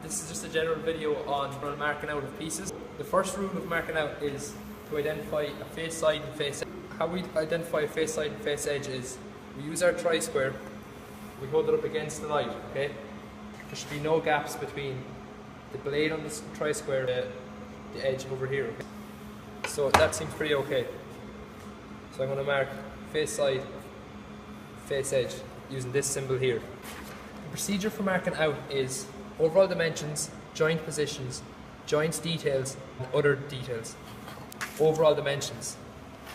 This is just a general video on marking out of pieces. The first rule of marking out is to identify a face side and face edge. How we identify a face side and face edge is we use our tri-square, we hold it up against the light, okay? There should be no gaps between the blade on the tri-square and the edge over here, okay? So that seems pretty okay. So I'm going to mark face side, face edge using this symbol here. The procedure for marking out is overall dimensions, joint positions, joint details, and other details. Overall dimensions.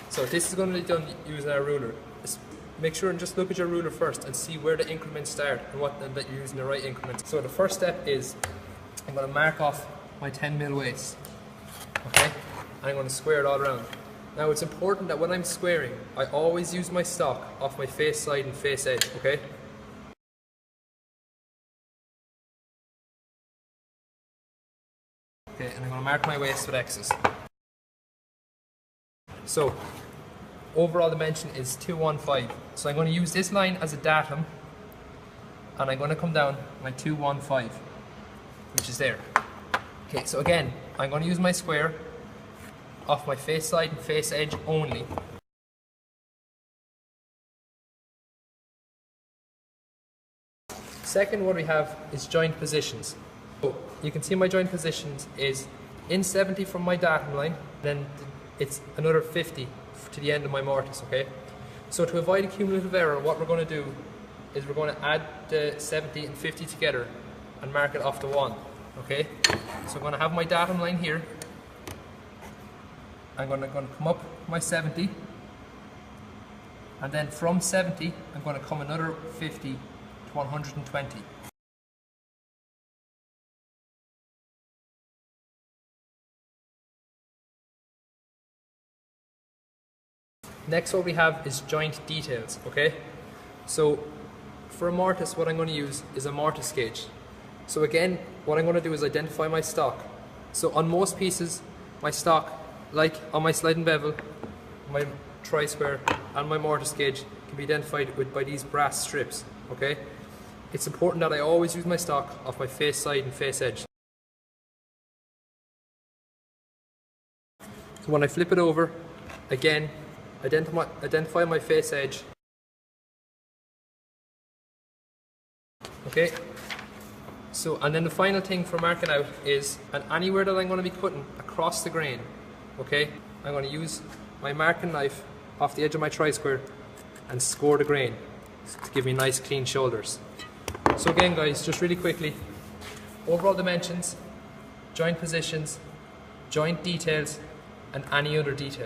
So this is going to be done using our ruler. Just make sure and just look at your ruler first and see where the increments start and that you're using the right increments. So the first step is I'm going to mark off my 10mm waist. Okay? And I'm going to square it all around. Now it's important that when I'm squaring, I always use my stock off my face side and face edge, okay? Okay, and I'm going to mark my waist with X's. So, overall dimension is 215. So I'm going to use this line as a datum, and I'm going to come down my 215, which is there. Okay, so again, I'm going to use my square off my face side and face edge only. Second, what we have is joint positions. So you can see my joint positions is in 70 from my datum line, then it's another 50 to the end of my mortise, okay? So to avoid a cumulative error, what we're going to do is we're going to add the 70 and 50 together and mark it off to 1, okay? So I'm going to have my datum line here. I'm going to come up my 70, and then from 70 I'm going to come another 50 to 120. Next, what we have is joint details, okay? So for a mortise, what I'm going to use is a mortise gauge. So again, what I'm going to do is identify my stock. So on most pieces, my stock, like on my sliding bevel, my tri-square and my mortise gauge can be identified by these brass strips, okay? It's important that I always use my stock off my face side and face edge. So when I flip it over, again, identify my face edge. Okay? So, and then the final thing for marking out is, and anywhere that I'm going to be cutting across the grain, okay, I'm going to use my marking knife off the edge of my tri-square and score the grain to give me nice clean shoulders. So again guys, just really quickly, overall dimensions, joint positions, joint details, and any other details.